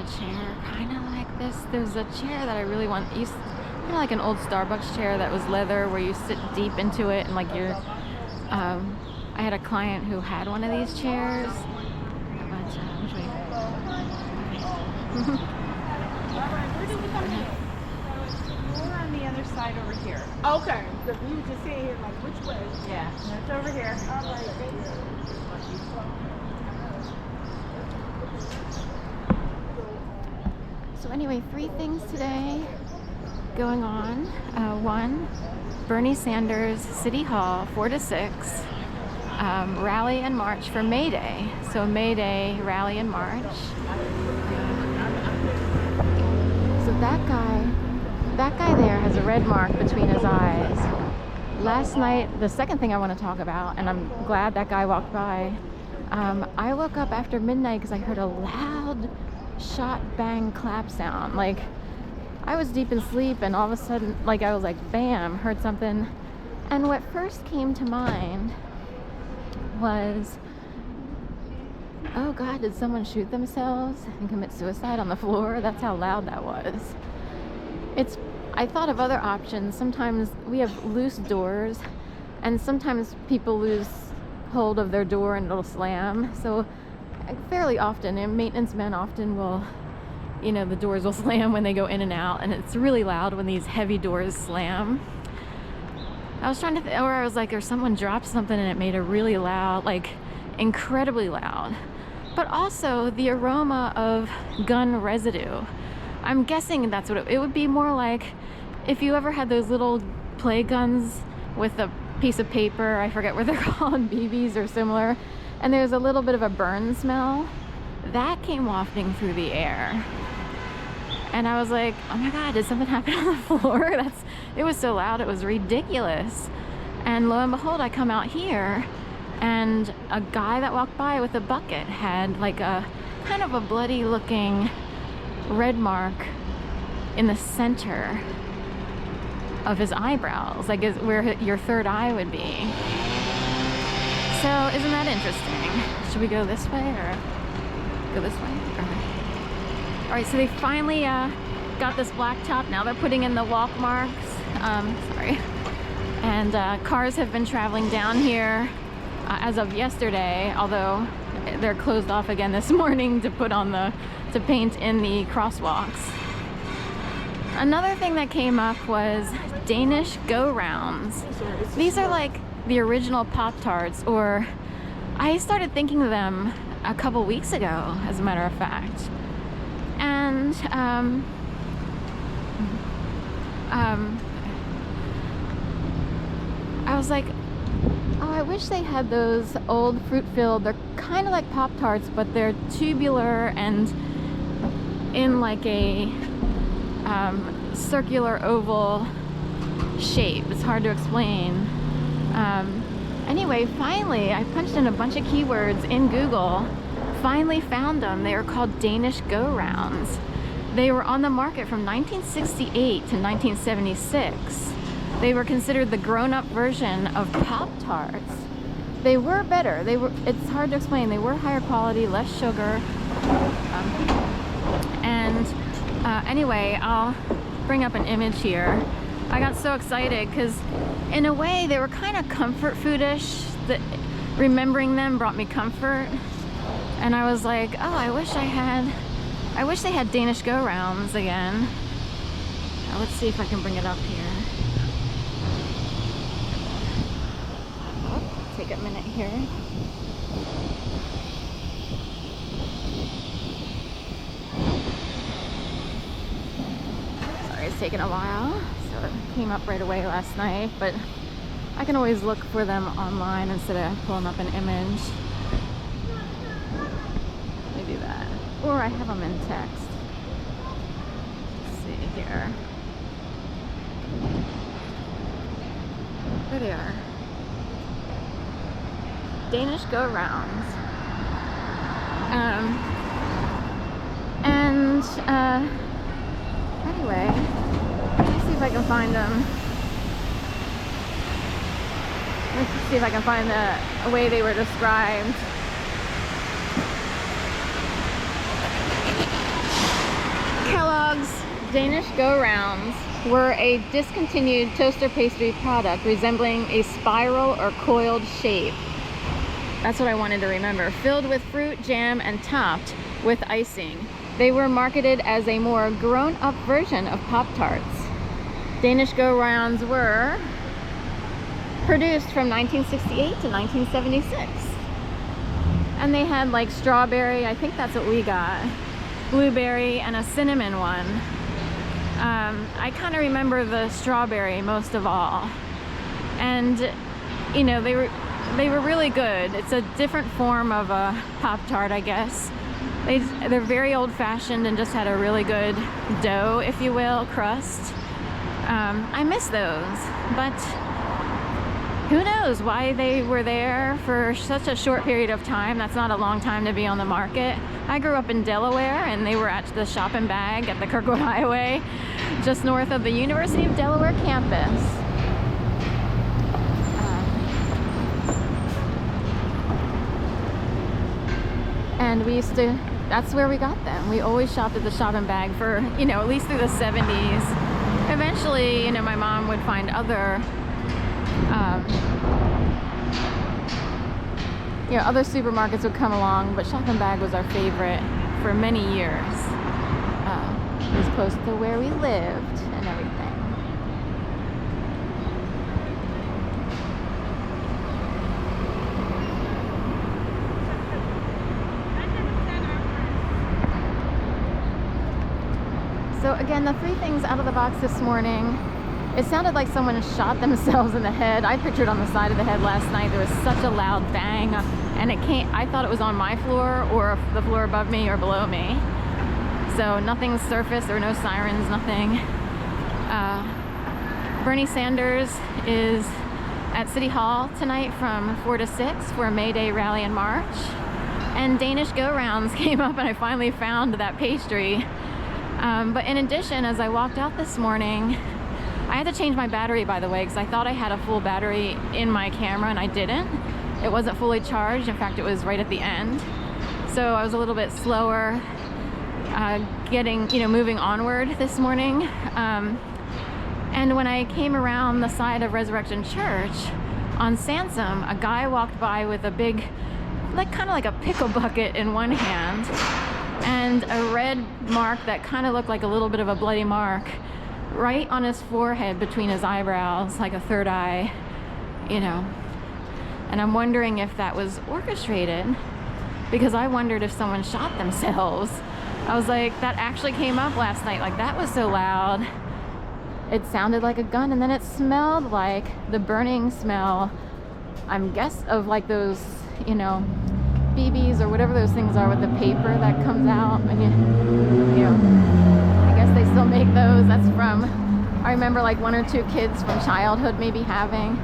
a chair kind of like this. There's a chair that I really want. Kind of like an old Starbucks chair that was leather, where you sit deep into it and like you're. I had a client who had one of these chairs. But which way? We're on the other side over here. Okay, because we were just sitting here like, which way? Yeah, It's over here. All right, thank you. So anyway, 3 things today going on. 1, Bernie Sanders City Hall, 4 to 6. Rally and march for May Day. So May Day rally and march. So that guy there has a red mark between his eyes. Last night, the second thing I want to talk about, and I'm glad that guy walked by. I woke up after midnight because I heard a loud shot bang clap sound. Like I was deep in sleep, and all of a sudden, like I was like, bam, heard something. And what first came to mind was, oh God, did someone shoot themselves and commit suicide on the floor? That's how loud that was. I thought of other options. Sometimes we have loose doors, and sometimes people lose hold of their door and it'll slam. So fairly often, and maintenance men often will, the doors will slam when they go in and out, and it's really loud when these heavy doors slam. I was trying to, or I was like, or someone dropped something and it made a really loud, like incredibly loud. But also the aroma of gun residue. I'm guessing that's what it would be. More like if you ever had those little play guns with a piece of paper, I forget what they're called, BBs or similar, and there's a little bit of a burn smell. That came wafting through the air. And I was like, oh my God, did something happen on the floor? It was so loud, it was ridiculous. And lo and behold, I come out here, and a guy that walked by with a bucket had like a kind of a bloody looking red mark in the center of his eyebrows, like where your third eye would be. So isn't that interesting? Should we go this way or go this way? All right, so they finally got this blacktop. Now they're putting in the walk marks. Sorry. And cars have been traveling down here as of yesterday, although they're closed off again this morning to paint in the crosswalks. Another thing that came up was Danish go-rounds. These are like the original Pop-Tarts, or I started thinking of them a couple weeks ago, as a matter of fact. And I was like, oh, I wish they had those old fruit-filled. They're kind of like Pop-Tarts, but they're tubular and in like a circular oval shape. It's hard to explain. Anyway, finally, I punched in a bunch of keywords in Google. Finally found them. They are called Danish go-rounds. They were on the market from 1968 to 1976. They were considered the grown-up version of Pop-Tarts. They were better. It's hard to explain. They were higher quality, less sugar. Anyway, I'll bring up an image here. I got so excited because in a way they were kind of comfort foodish. Remembering them brought me comfort. And I was like, oh, I wish they had Danish go-rounds again. Now let's see if I can bring it up here. Oh, take a minute here. Sorry, it's taken a while. So it came up right away last night, but I can always look for them online instead of pulling up an image. Let me do that. Or I have them in text. Let's see here. There they are. Danish go-rounds. Anyway, let's see if I can find them. Let's see if I can find the way they were described. Danish go-rounds were a discontinued toaster pastry product resembling a spiral or coiled shape. That's what I wanted to remember. Filled with fruit, jam, and topped with icing. They were marketed as a more grown-up version of Pop-Tarts. Danish go-rounds were produced from 1968 to 1976. And they had like strawberry, I think that's what we got, blueberry, and a cinnamon one. I kind of remember the strawberry most of all. And, you know, they were really good. It's a different form of a Pop-Tart, I guess. They're very old-fashioned and just had a really good dough, if you will, crust. I miss those, but who knows why they were there for such a short period of time. That's not a long time to be on the market. I grew up in Delaware, and they were at the Shop and Bag at the Kirkwood Highway, just north of the University of Delaware campus. And we used to, that's where we got them. We always shopped at the Shop and Bag for, you know, at least through the 70s. Eventually, you know, my mom would find other, you know, other supermarkets would come along, but Shop and Bag was our favorite for many years. It was close to where we lived and everything. So again, the three things out of the box this morning, it sounded like someone shot themselves in the head. I pictured on the side of the head last night, there was such a loud bang, and I thought it was on my floor or the floor above me or below me. So nothing surfaced, there were no sirens, nothing. Bernie Sanders is at City Hall tonight from 4 to 6 for a May Day rally and march. And Danish go-rounds came up, and I finally found that pastry. But in addition, as I walked out this morning, I had to change my battery, by the way, because I thought I had a full battery in my camera, and I didn't. It wasn't fully charged. In fact, it was right at the end. So I was a little bit slower moving onward this morning. And when I came around the side of Resurrection Church on Sansom, a guy walked by with a big, kind of like a pickle bucket in one hand, and a red mark that kind of looked like a little bit of a bloody mark right on his forehead between his eyebrows, like a third eye, you know. And I'm wondering if that was orchestrated, because I wondered if someone shot themselves. I was like, that actually came up last night. Like, that was so loud. It sounded like a gun, and then it smelled like the burning smell, I'm guess, of like those, you know, BBs or whatever those things are with the paper that comes out. And you know, I guess they still make those. That's from, I remember like one or two kids from childhood maybe having.